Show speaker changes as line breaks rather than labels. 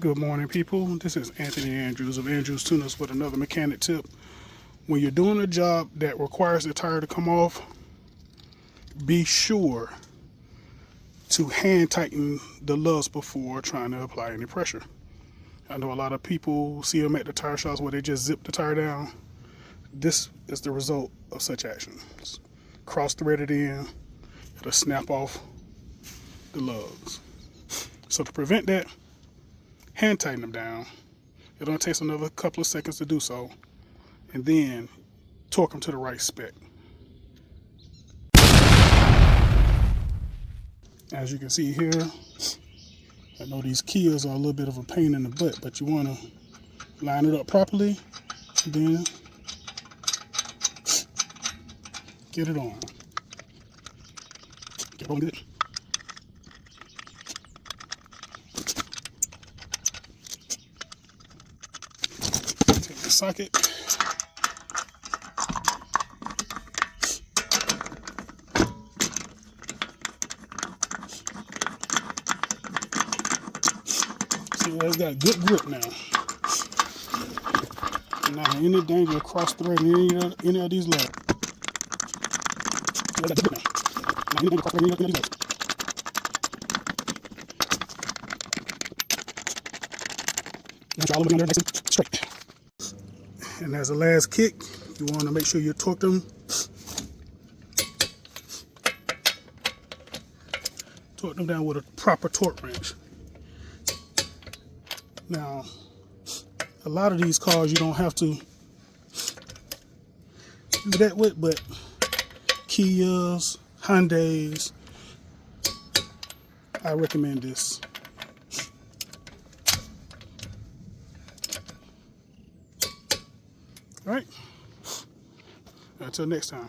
Good morning, people. This is Anthony Andrews of Andrews Tuners with another mechanic tip. When you're doing a job that requires the tire to come off, be sure to hand tighten the lugs before trying to apply any pressure. I know a lot of people see them at the tire shops where they just zip the tire down. This is the result of such actions. Cross-thread it in, it'll snap off the lugs. So to prevent that, hand tighten them down. It only takes another couple of seconds to do so, and then torque them to the right spec. As you can see here, I know these keys are a little bit of a pain in the butt, but you want to line it up properly, and then get it on. Get on it. Take the socket. See, it's got good grip now. Not any danger of cross-threading any of these lugs. Got good grip now. Not any danger of cross-threading any of these lugs. Make sure all of them are nice and straight. And as a last kick, you want to make sure you torque them. Torque them down with a proper torque wrench. Now, a lot of these cars you don't have to do that with, but Kias, Hyundais, I recommend this. All right, until next time.